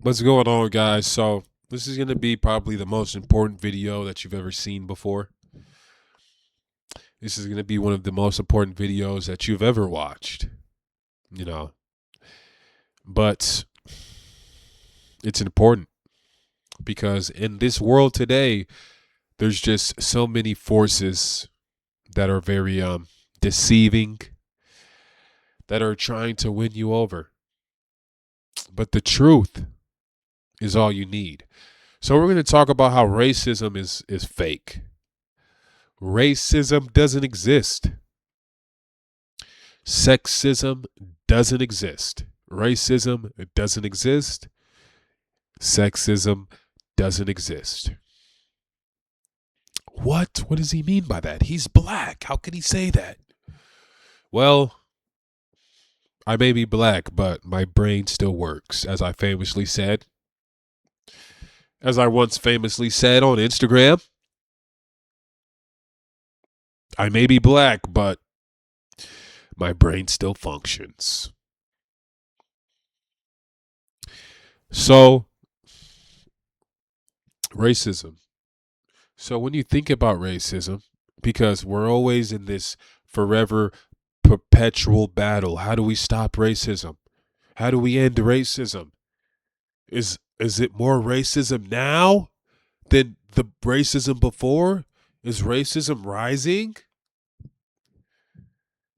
What's going on, guys? So, this is going to be probably the most important video that you've ever seen before. This is going to be one of the most important videos that you've ever watched, you know. But it's important because in this world today, there's just so many forces that are very deceiving, that are trying to win you over. But the truth is all you need. So, we're going to talk about how racism is fake. Racism doesn't exist. Sexism doesn't exist. Racism doesn't exist. Sexism doesn't exist. What? What does he mean by that? He's black. How can he say that? Well, I may be black, but my brain still works, as I famously said. As I once famously said on Instagram, I may be black, but my brain still functions. So, racism. So when you think about racism, because we're always in this forever perpetual battle, how do we stop racism? How do we end racism? Is it more racism now than the racism before? Is racism rising?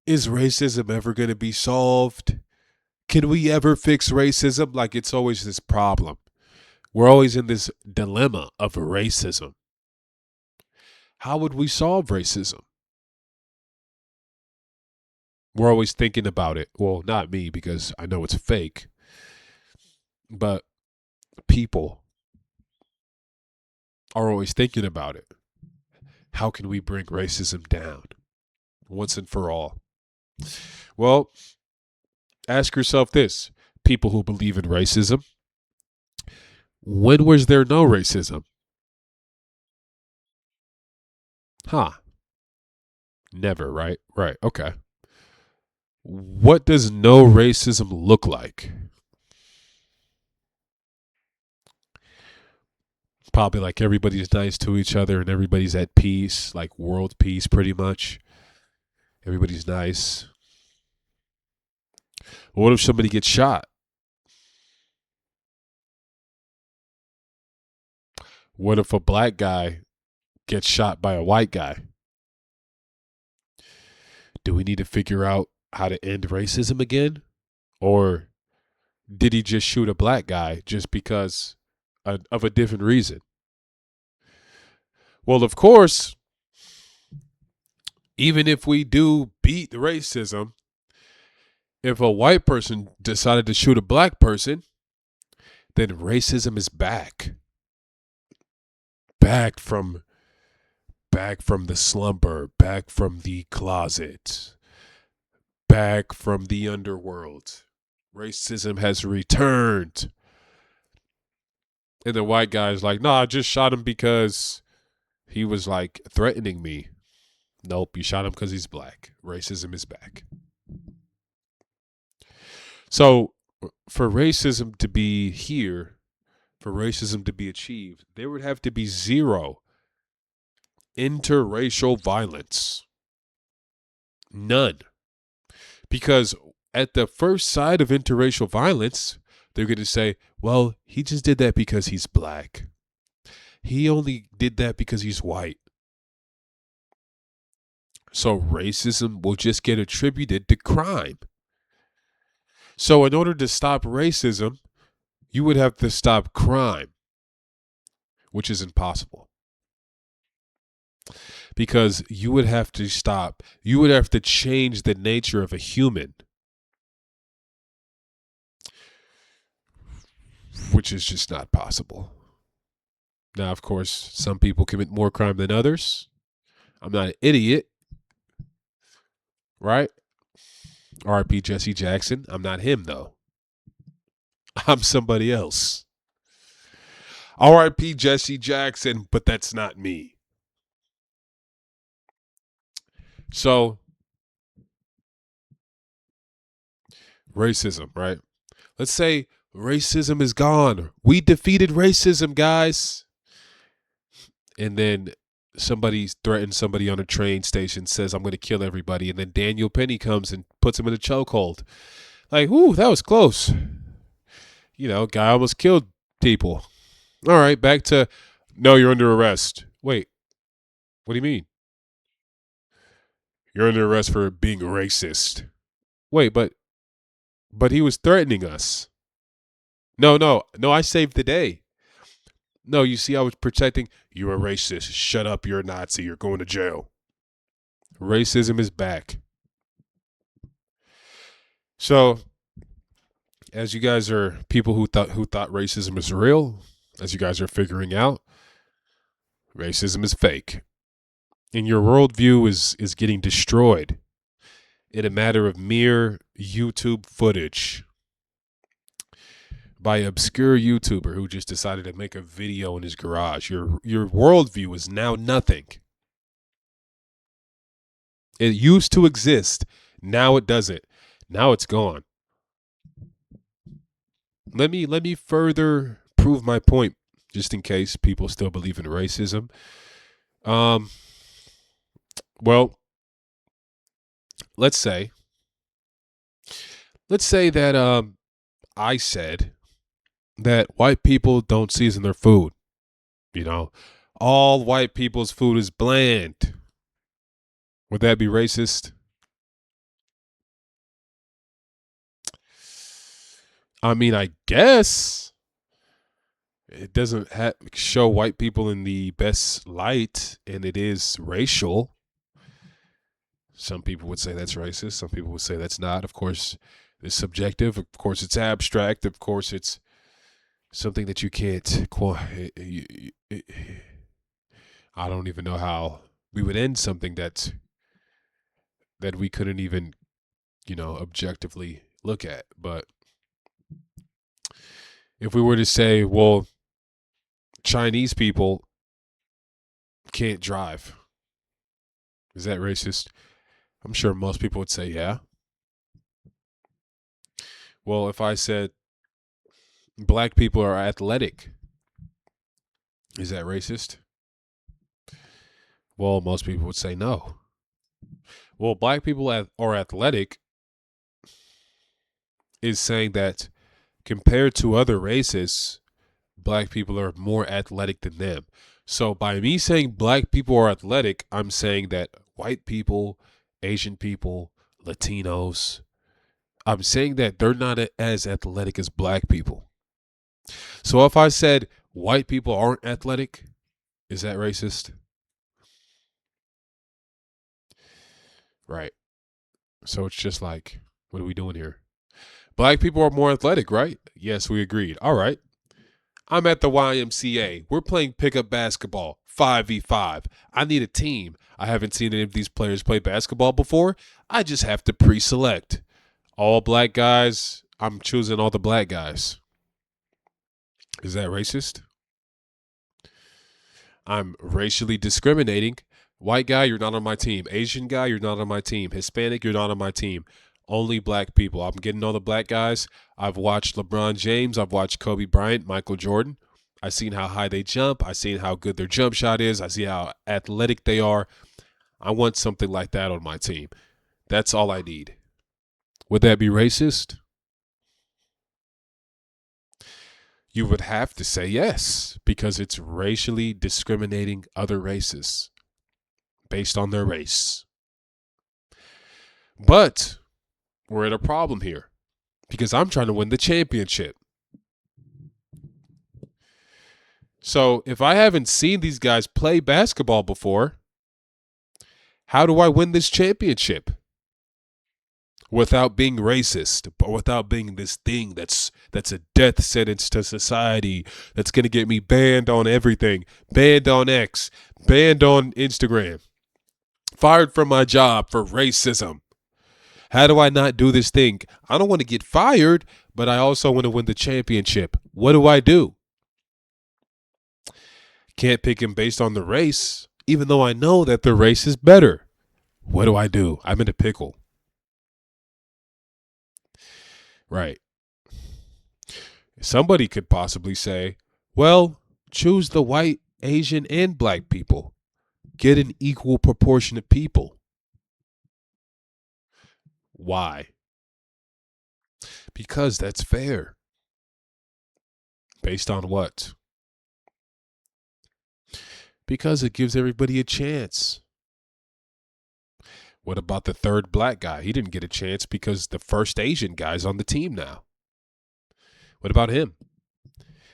Is racism ever going to be solved? Can we ever fix racism? Like, it's always this problem. We're always in this dilemma of racism. How would we solve racism? We're always thinking about it. Well, not me, because I know it's fake, but people are always thinking about it. How can we bring racism down once and for all? Well, ask yourself this: people who believe in racism, when was there no racism? Huh. Never, right? Right. Okay. What does no racism look like? Probably like everybody's nice to each other and everybody's at peace, like world peace pretty much. Everybody's nice. What if somebody gets shot? What if a black guy gets shot by a white guy? Do we need to figure out how to end racism again? Or did he just shoot a black guy just because of a different reason? Well, of course, even if we do beat racism, if a white person decided to shoot a black person, then racism is back. Back from the slumber, back from the closet, back from the underworld. Racism has returned. And the white guy's like, nah, I just shot him because he was like threatening me. Nope, you shot him because he's black. Racism is back. So, for racism to be here, for racism to be achieved, there would have to be zero interracial violence. None. Because at the first side of interracial violence, they're going to say, well, he just did that because he's black. He only did that because he's white. So racism will just get attributed to crime. So in order to stop racism, you would have to stop crime, which is impossible. Because you would have to change the nature of a human, which is just not possible. Now, of course, some people commit more crime than others. I'm not an idiot, right? R.I.P. Jesse Jackson. I'm not him, though. I'm somebody else. R.I.P. Jesse Jackson, but that's not me. So, racism, right? Let's say Racism is gone. We defeated racism, guys. And then somebody threatens somebody on a train station, says, I'm going to kill everybody. And then Daniel Penny comes and puts him in a chokehold. Like, ooh, that was close. You know, guy almost killed people. All right, back to, no, you're under arrest. Wait, what do you mean? You're under arrest for being racist. Wait, but he was threatening us. No, I saved the day. No, you see, I was protecting. You're a racist. Shut up. You're a Nazi. You're going to jail. Racism is back. So, as you guys are people who thought racism is real, as you guys are figuring out, racism is fake, and your worldview is getting destroyed in a matter of mere YouTube footage by an obscure YouTuber who just decided to make a video in his garage. Your worldview is now nothing. It used to exist. Now it doesn't. Now it's gone. Let me further prove my point, just in case people still believe in racism. Well, let's say that I said that white people don't season their food. You know, all white people's food is bland. Would that be racist? I mean, I guess it doesn't show white people in the best light, and it is racial. Some people would say that's racist. Some people would say that's not. Of course, it's subjective. Of course, it's abstract. Of course, it's something that you can't. I don't even know how we would end something that we couldn't even, objectively look at. But if we were to say, well, Chinese people can't drive, is that racist? I'm sure most people would say, yeah. Well, if I said black people are athletic, is that racist? Well, most people would say no. Well, black people are athletic is saying that compared to other races, black people are more athletic than them. So by me saying black people are athletic, I'm saying that white people, Asian people, Latinos, I'm saying that they're not as athletic as black people. So if I said white people aren't athletic, is that racist? Right. So it's just like, what are we doing here? Black people are more athletic, right? Yes, we agreed. All right. I'm at the YMCA. We're playing pickup basketball, 5v5. I need a team. I haven't seen any of these players play basketball before. I just have to pre-select. All black guys, I'm choosing all the black guys. Is that racist? I'm racially discriminating. White guy, you're not on my team. Asian guy, you're not on my team. Hispanic, you're not on my team. Only black people. I'm getting all the black guys. I've watched LeBron James. I've watched Kobe Bryant, Michael Jordan. I've seen how high they jump. I've seen how good their jump shot is. I see how athletic they are. I want something like that on my team. That's all I need. Would that be racist? You would have to say yes, because it's racially discriminating other races based on their race. But we're at a problem here because I'm trying to win the championship. So if I haven't seen these guys play basketball before, how do I win this championship? Without being racist, but without being this thing that's a death sentence to society, that's going to get me banned on everything, banned on X, banned on Instagram, fired from my job for racism. How do I not do this thing? I don't want to get fired, but I also want to win the championship. What do I do? Can't pick him based on the race, even though I know that the race is better. What do I do? I'm in a pickle. Right. Somebody could possibly say, well, choose the white, Asian, and black people. Get an equal proportion of people. Why? Because that's fair. Based on what? Because it gives everybody a chance. What about the third black guy? He didn't get a chance because the first Asian guy's on the team now. What about him?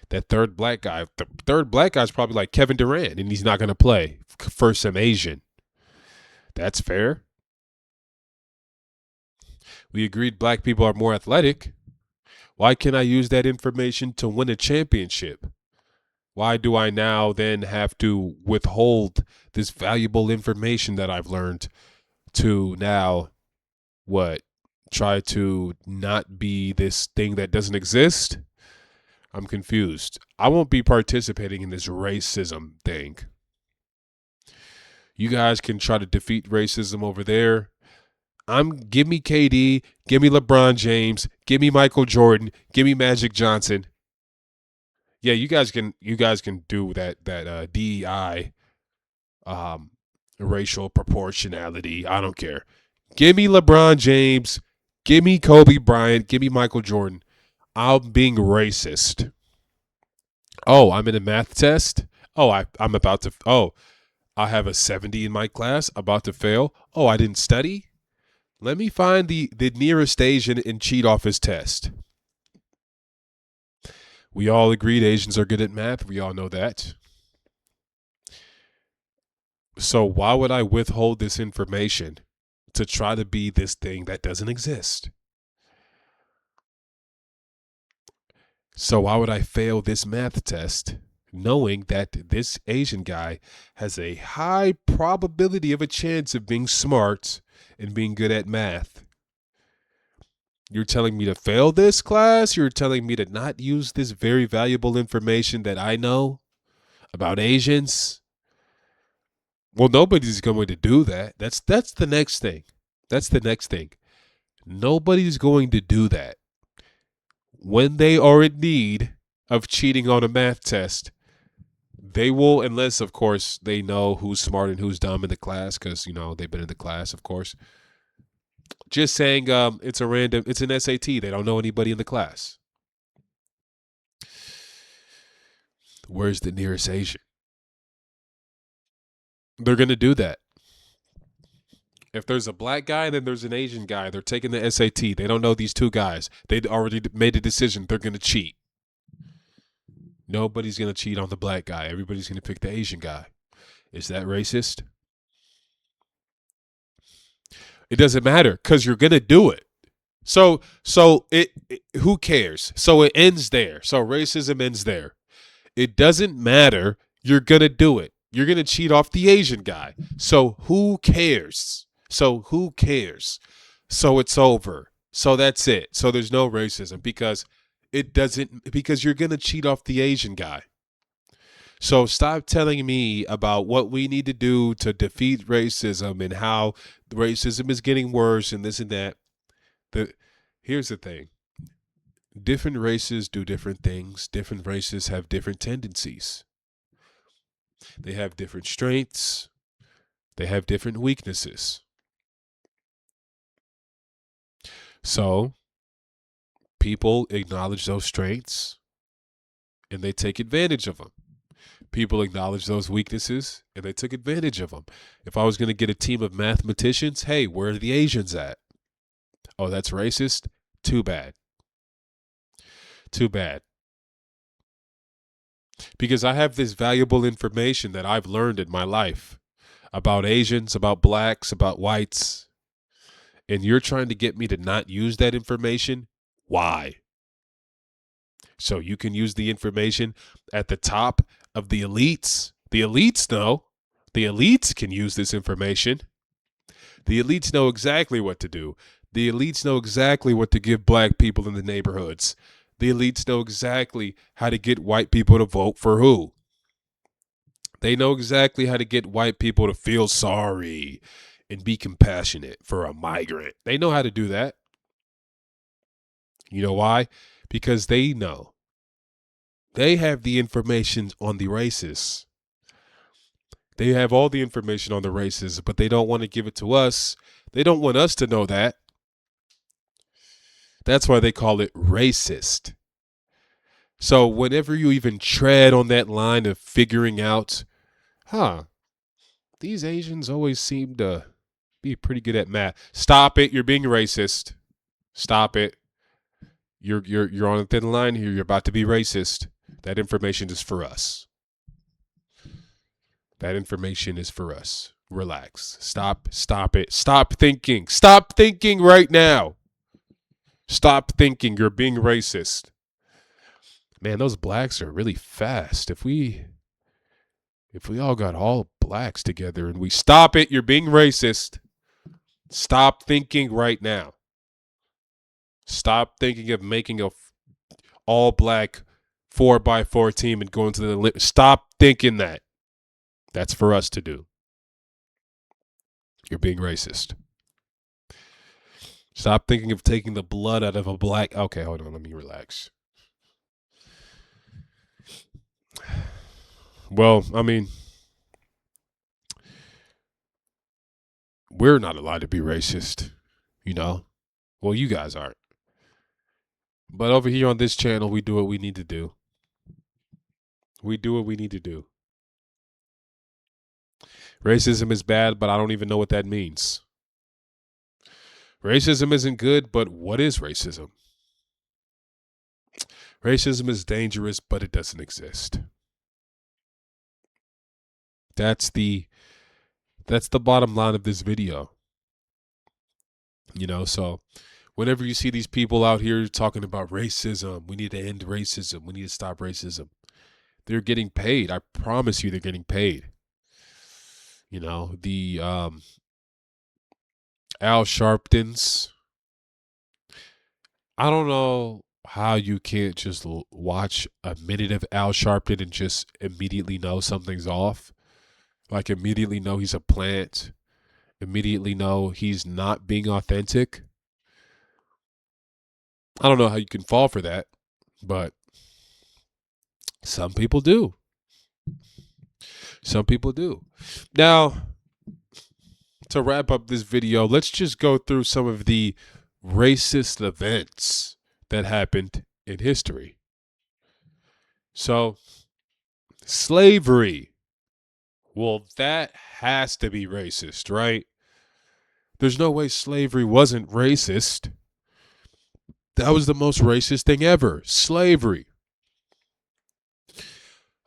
That third black guy. The third black guy's probably like Kevin Durant, and he's not going to play for some Asian. That's fair. We agreed black people are more athletic. Why can't I use that information to win a championship? Why do I now then have to withhold this valuable information that I've learned to now try to not be this thing that doesn't exist? I'm confused. I won't be participating in this racism thing. You guys can try to defeat racism over there. Give me KD, give me LeBron James, give me Michael Jordan, give me Magic Johnson. Yeah, you guys can do that DEI racial proportionality. I don't care. Give me LeBron James, give me Kobe Bryant, give me Michael Jordan. I'm being racist. Oh, I'm in a math test. Oh, I'm about to. Oh, I have a 70 in my class, about to fail. Oh, I didn't study. Let me find the nearest Asian and cheat off his test. We all agreed Asians are good at math. We all know that. So why would I withhold this information to try to be this thing that doesn't exist? So why would I fail this math test knowing that this Asian guy has a high probability of a chance of being smart and being good at math? You're telling me to fail this class? You're telling me to not use this very valuable information that I know about Asians? Well, nobody's going to do that. That's the next thing. That's the next thing. Nobody's going to do that. When they are in need of cheating on a math test, they will, unless, of course, they know who's smart and who's dumb in the class because, they've been in the class, of course. Just saying it's an SAT. They don't know anybody in the class. Where's the nearest Asian? They're going to do that. If there's a black guy and then there's an Asian guy, they're taking the SAT. They don't know these two guys. They already made a decision. They're going to cheat. Nobody's going to cheat on the black guy. Everybody's going to pick the Asian guy. Is that racist? It doesn't matter because you're going to do it. So who cares? So it ends there. So racism ends there. It doesn't matter. You're going to do it. You're going to cheat off the Asian guy. So who cares? So it's over. So that's it. So there's no racism because you're going to cheat off the Asian guy. So stop telling me about what we need to do to defeat racism and how racism is getting worse and this and that. Here's the thing. Different races do different things. Different races have different tendencies. They have different strengths. They have different weaknesses. So people acknowledge those strengths and they take advantage of them. People acknowledge those weaknesses and they took advantage of them. If I was going to get a team of mathematicians, hey, where are the Asians at? Oh, that's racist? Too bad. Too bad. Because I have this valuable information that I've learned in my life about Asians, about blacks, about whites. And you're trying to get me to not use that information? Why? So you can use the information at the top of the elites. The elites know. The elites can use this information. The elites know exactly what to do. The elites know exactly what to give black people in the neighborhoods. The elites know exactly how to get white people to vote for who. They know exactly how to get white people to feel sorry and be compassionate for a migrant. They know how to do that. You know why? Because they know They have the information on the racists. They have all the information on the races, but they don't want to give it to us. They don't want us to know that. That's why they call it racist. So whenever you even tread on that line of figuring out, these Asians always seem to be pretty good at math. Stop it. You're being racist. Stop it. You're on a thin line here. You're about to be racist. That information is for us. That information is for us. Relax. Stop it. Stop thinking. Stop thinking right now. Stop thinking. You're being racist. Man, those blacks are really fast. If we all got all blacks together and we stop it, you're being racist. Stop thinking right now. Stop thinking of making a all black 4x4 team and going to the limit. Stop thinking that. That's for us to do. You're being racist. Stop thinking of taking the blood out of a black. Okay, hold on. Let me relax. Well, I mean, we're not allowed to be racist, you know? Well, you guys aren't. But over here on this channel, we do what we need to do. We do what we need to do. Racism is bad, but I don't even know what that means. Racism isn't good, but what is racism? Racism is dangerous, but it doesn't exist. That's the bottom line of this video. You know, so whenever you see these people out here talking about racism, we need to end racism, we need to stop racism, they're getting paid. I promise you they're getting paid. You know, the Al Sharptons. I don't know how you can't just watch a minute of Al Sharpton and just immediately know something's off. Like immediately know he's a plant. Immediately know he's not being authentic. I don't know how you can fall for that, but some people do. Some people do. Now, to wrap up this video, let's just go through some of the racist events that happened in history. So, slavery. Well, that has to be racist, right? There's no way slavery wasn't racist. That was the most racist thing ever. Slavery.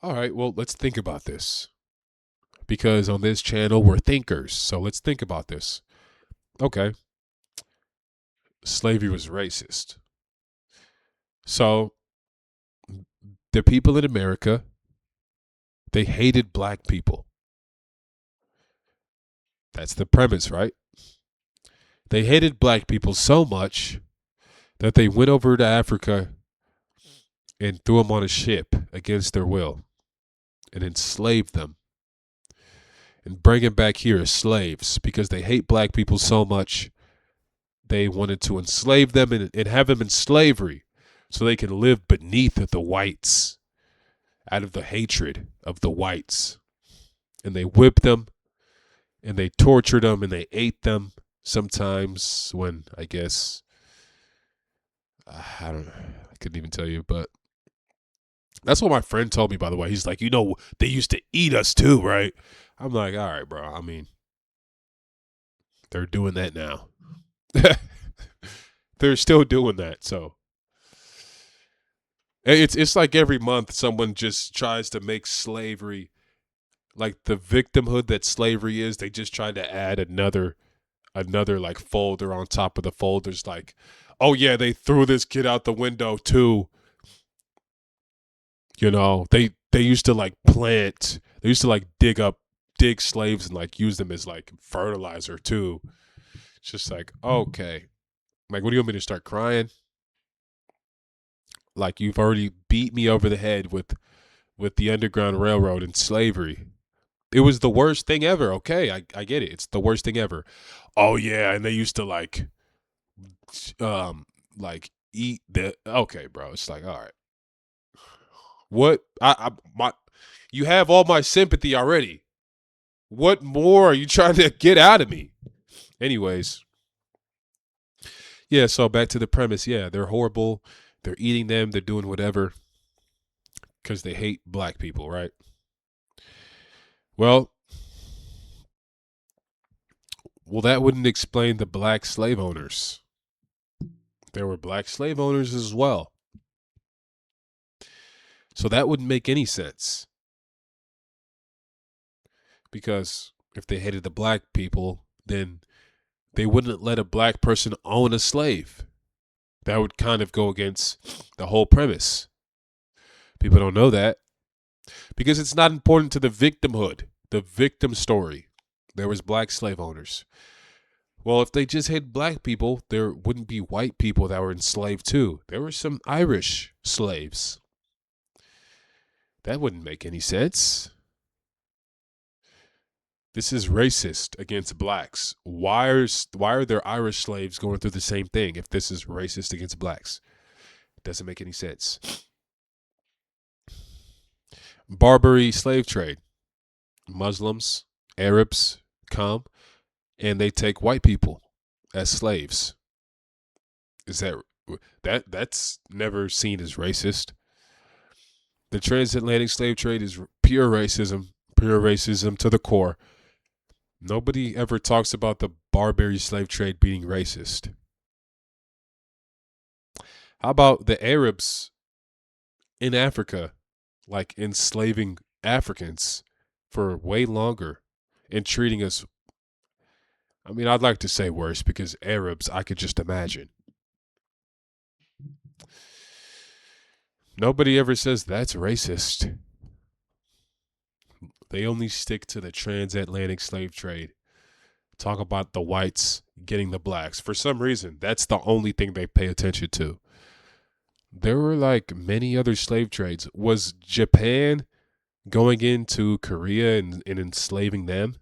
All right, well, let's think about this. Because on this channel, we're thinkers. So let's think about this. Okay. Slavery was racist. So the people in America, they hated black people. That's the premise, right? They hated black people so much that they went over to Africa and threw them on a ship against their will and enslaved them and bring them back here as slaves because they hate black people so much. They wanted to enslave them and have them in slavery so they can live beneath the whites out of the hatred of the whites. And they whipped them and they tortured them and they ate them sometimes when, I guess, I don't know, I couldn't even tell you, but that's what my friend told me, by the way. He's like, you know, they used to eat us too, right? I'm like, all right, bro. I mean, they're doing that now. They're still doing that. So it's like every month someone just tries to make slavery like the victimhood that slavery is. They just try to add another like folder on top of the folders. Like, oh yeah, they threw this kid out the window too. You know, they used to like plant. They used to like dig slaves and like use them as like fertilizer too. It's just like, okay. Like, what do you want me to start crying? Like, you've already beat me over the head with the Underground Railroad and slavery. It was the worst thing ever. Okay, I get it. It's the worst thing ever. Oh yeah, and they used to like eat the. Okay, bro. It's like, all right. What my you have all my sympathy already. What more are you trying to get out of me? Anyways, yeah, so back to the premise. Yeah, they're horrible. They're eating them, they're doing whatever cuz they hate black people, right? Well, that wouldn't explain the black slave owners. There were black slave owners as well. So that wouldn't make any sense. Because if they hated the black people, then they wouldn't let a black person own a slave. That would kind of go against the whole premise. People don't know that because it's not important to the victimhood, the victim story. There was black slave owners. Well, if they just had black people, there wouldn't be white people that were enslaved too. There were some Irish slaves. That wouldn't make any sense. This is racist against blacks. Why are there Irish slaves going through the same thing if this is racist against blacks? It doesn't make any sense. Barbary slave trade. Muslims, Arabs come and they take white people as slaves. Is that's never seen as racist? The transatlantic slave trade is pure racism to the core. Nobody ever talks about the Barbary slave trade being racist. How about the Arabs in Africa, like enslaving Africans for way longer and treating us, I mean, I'd like to say worse because Arabs, I could just imagine. Nobody ever says that's racist. They only stick to the transatlantic slave trade. Talk about the whites getting the blacks. For some reason, that's the only thing they pay attention to. There were like many other slave trades. Was Japan going into Korea and enslaving them?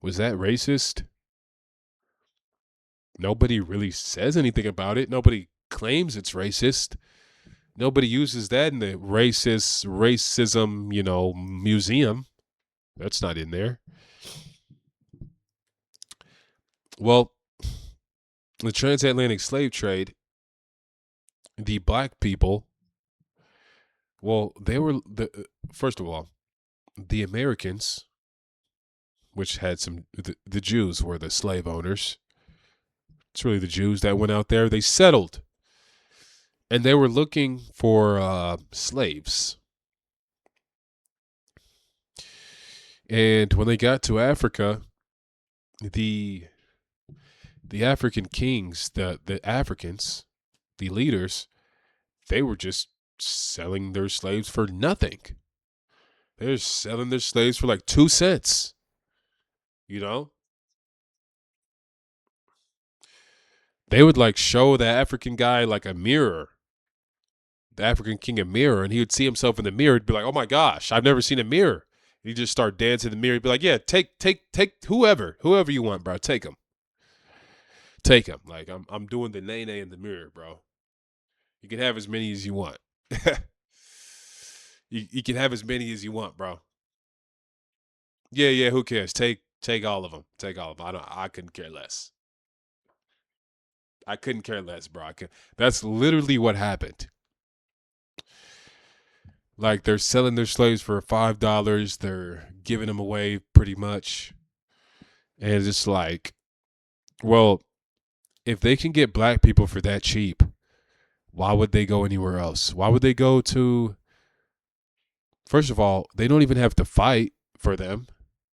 Was that racist? Nobody really says anything about it. Nobody claims it's racist. Nobody uses that in the racism, museum. That's not in there. Well, the transatlantic slave trade, the black people, well, they were first of all, the Americans, which had the Jews were the slave owners. It's really the Jews that went out there. They settled, and they were looking for slaves. And when they got to Africa, the African kings, the Africans, the leaders, they were just selling their slaves for nothing. They're selling their slaves for like 2 cents. They would like show the African guy like a mirror, the African king a mirror, and he would see himself in the mirror. He'd be like, "Oh my gosh, I've never seen a mirror." He'd just start dancing in the mirror. He'd be like, "Yeah, take whoever you want, bro. Take him. Like I'm doing the nay in the mirror, bro. You can have as many as you want. you can have as many as you want, bro. Yeah. Who cares? Take all of them. Take all of them. I couldn't care less. I couldn't care less, bro. That's literally what happened. Like they're selling their slaves for $5. They're giving them away pretty much, and it's just like, well, if they can get black people for that cheap, why would they go anywhere else? Why would they go to? First of all, they don't even have to fight for them.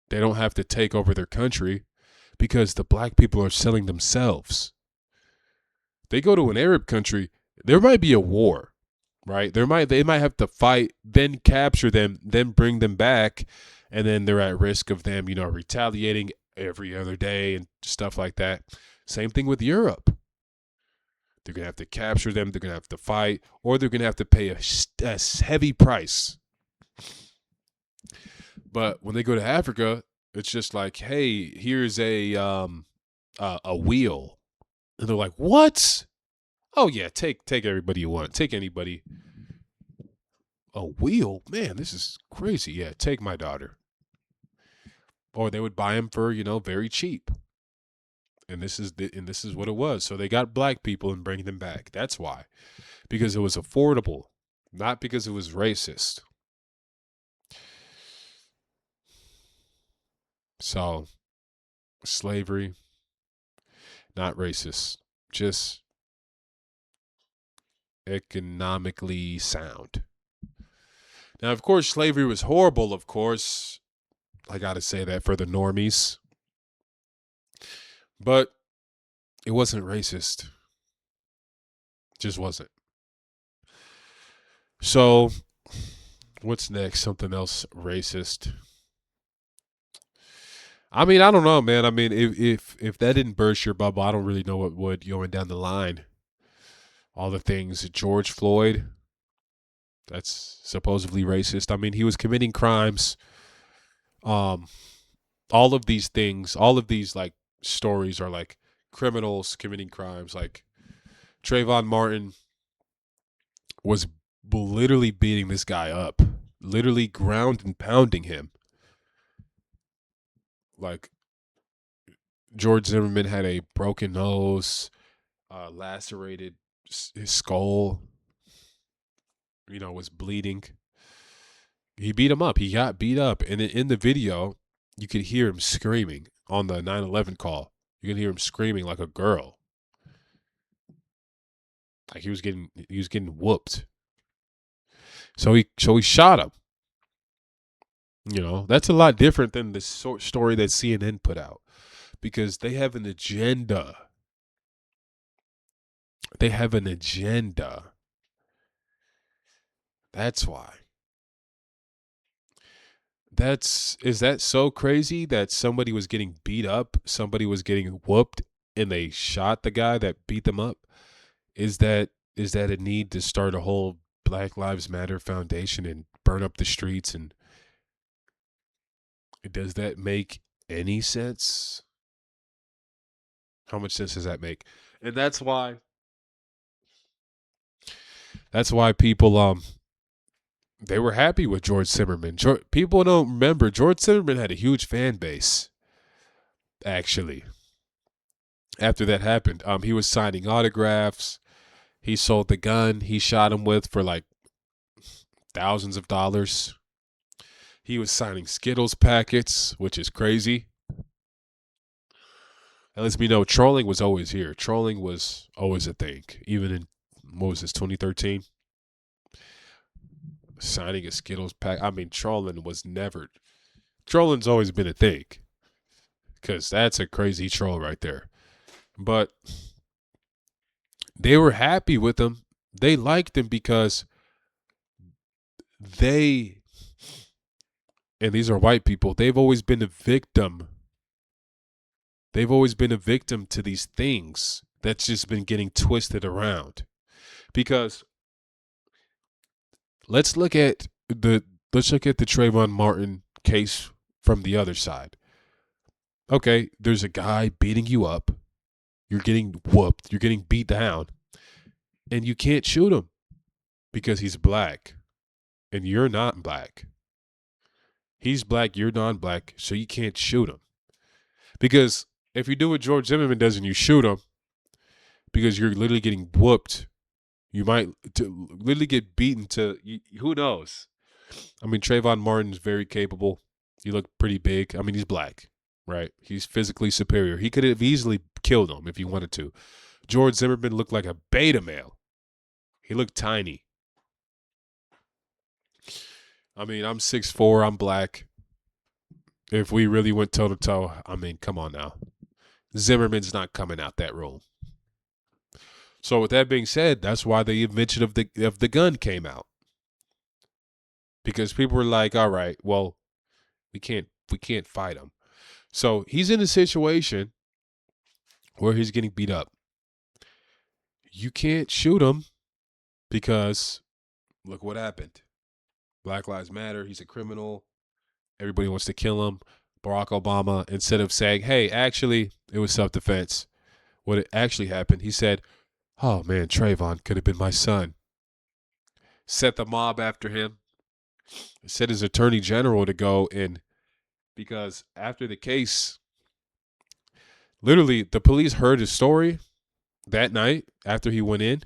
They don't have to take over their country because the black people are selling themselves. They go to an Arab country, there might be a war, right? They might have to fight, then capture them, then bring them back, and then they're at risk of them, retaliating every other day and stuff like that. Same thing with Europe. They're going to have to capture them, they're going to have to fight, or they're going to have to pay a heavy price. But when they go to Africa, it's just like, hey, here's a wheel. And they're like, what? Oh, yeah, take everybody you want. Take anybody. a wheel? Man, this is crazy. Yeah, take my daughter. Or they would buy him for, very cheap. And this is what it was. So they got black people and bring them back. That's why. Because it was affordable, not because it was racist. So, slavery, not racist, just economically sound. Now, of course, slavery was horrible, of course. I got to say that for the normies. But it wasn't racist. Just wasn't. So, what's next? Something else racist. I mean, I don't know, man. I mean, if that didn't burst your bubble, I don't really know what would going down the line. All the things George Floyd, that's supposedly racist. I mean, he was committing crimes. All of these things, all of these like stories are like criminals committing crimes. Like Trayvon Martin was literally beating this guy up, literally ground and pounding him. Like George Zimmerman had a broken nose, lacerated his skull, was bleeding. He beat him up. He got beat up. And in the video, you could hear him screaming on the 9/11 call. You can hear him screaming like a girl. Like he was getting whooped. So he shot him. That's a lot different than the story that CNN put out, because they have an agenda. They have an agenda. That's why. Is that so crazy that somebody was getting beat up, somebody was getting whooped, and they shot the guy that beat them up? Is that a need to start a whole Black Lives Matter foundation and burn up the streets? And does that make any sense? How much sense does that make? And that's why people they were happy with George Zimmerman. People don't remember George Zimmerman had a huge fan base. Actually, after that happened, he was signing autographs. He sold the gun he shot him with for like thousands of dollars. He was signing Skittles packets, which is crazy. That lets me know trolling was always here. Trolling was always a thing, even in, 2013? Signing a Skittles pack. I mean, trolling's always been a thing, because that's a crazy troll right there. But they were happy with him. They liked him because and these are white people, they've always been a victim. They've always been a victim to these things that's just been getting twisted around. Because let's look at the Trayvon Martin case from the other side. Okay, there's a guy beating you up. You're getting whooped. You're getting beat down. And you can't shoot him because he's black. And you're not black. He's black, you're non-black, so you can't shoot him. Because if you do what George Zimmerman does and you shoot him, because you're literally getting whooped, you might literally get beaten to, who knows? I mean, Trayvon Martin's very capable. He looked pretty big. I mean, he's black, right? He's physically superior. He could have easily killed him if he wanted to. George Zimmerman looked like a beta male. He looked tiny. I mean, I'm 6'4", I'm black. If we really went toe-to-toe, I mean, come on now. Zimmerman's not coming out that room. So with that being said, that's why the invention of the gun came out. Because people were like, all right, well, we can't fight him. So he's in a situation where he's getting beat up. You can't shoot him because look what happened. Black Lives Matter, he's a criminal. Everybody wants to kill him. Barack Obama, instead of saying, hey, actually, it was self-defense, what it actually happened, he said, oh, man, Trayvon could have been my son. Set the mob after him. Said his attorney general to go in because after the case, literally the police heard his story that night after he went in,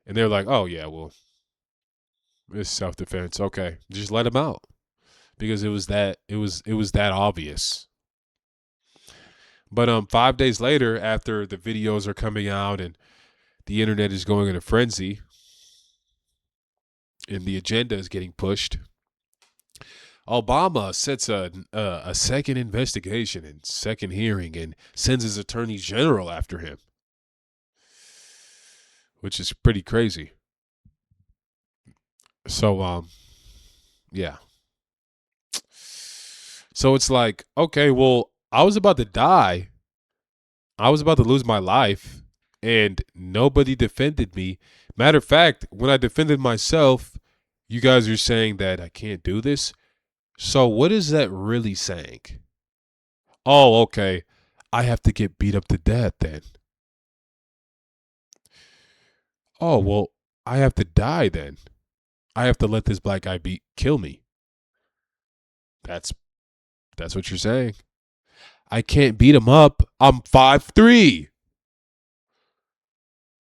and they're like, "Oh yeah, well, it's self-defense. Okay, just let him out," because it was that obvious. But 5 days later, after the videos are coming out and the internet is going in a frenzy and the agenda is getting pushed, Obama sets a second investigation and second hearing and sends his attorney general after him, which is pretty crazy. So yeah. So it's like, okay, well, I was about to die. I was about to lose my life and nobody defended me. Matter of fact, when I defended myself, you guys are saying that I can't do this. So what is that really saying? Oh, okay. I have to get beat up to death then. Oh, well, I have to die then. I have to let this black guy kill me. That's what you're saying. I can't beat him up. I'm 5'3".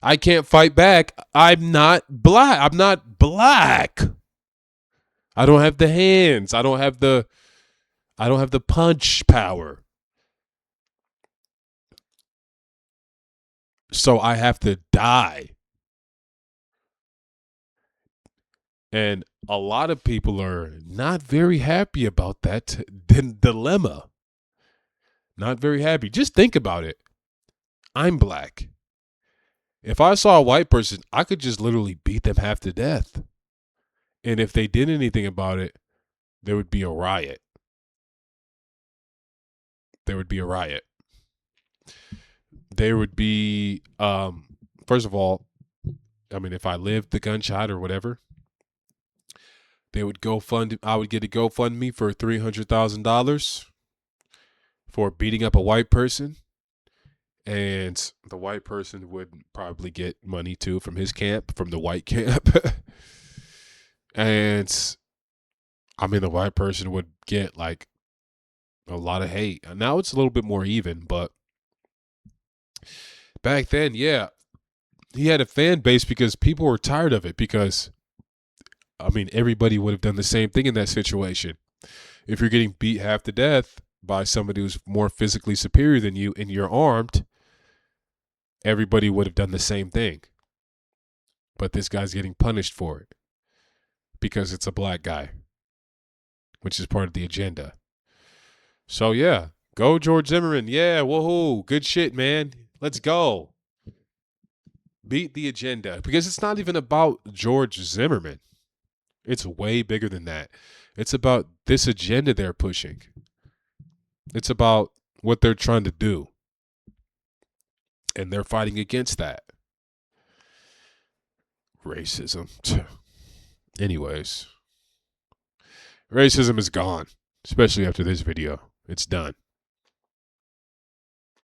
I can't fight back. I'm not black. I'm not black. I don't have the hands. I don't have the punch power. So I have to die. And a lot of people are not very happy about that dilemma. Not very happy. Just think about it. I'm black. If I saw a white person, I could just literally beat them half to death. And if they did anything about it, there would be a riot. There would be a riot. There would be, first of all, I mean, if I lived the gunshot or whatever, they would I would get a GoFundMe for $300,000 for beating up a white person. And the white person would probably get money too from his camp, from the white camp. And I mean, the white person would get like a lot of hate. Now it's a little bit more even, but back then, yeah, he had a fan base because people were tired of it. Because, I mean, everybody would have done the same thing in that situation. If you're getting beat half to death by somebody who's more physically superior than you and you're armed, everybody would have done the same thing. But this guy's getting punished for it because it's a black guy, which is part of the agenda. So, yeah, go George Zimmerman. Yeah, woohoo. Good shit, man. Let's go. Beat the agenda. Because it's not even about George Zimmerman. It's way bigger than that. It's about this agenda they're pushing. It's about what they're trying to do. And they're fighting against that. Racism. Anyways. Racism is gone. Especially after this video. It's done.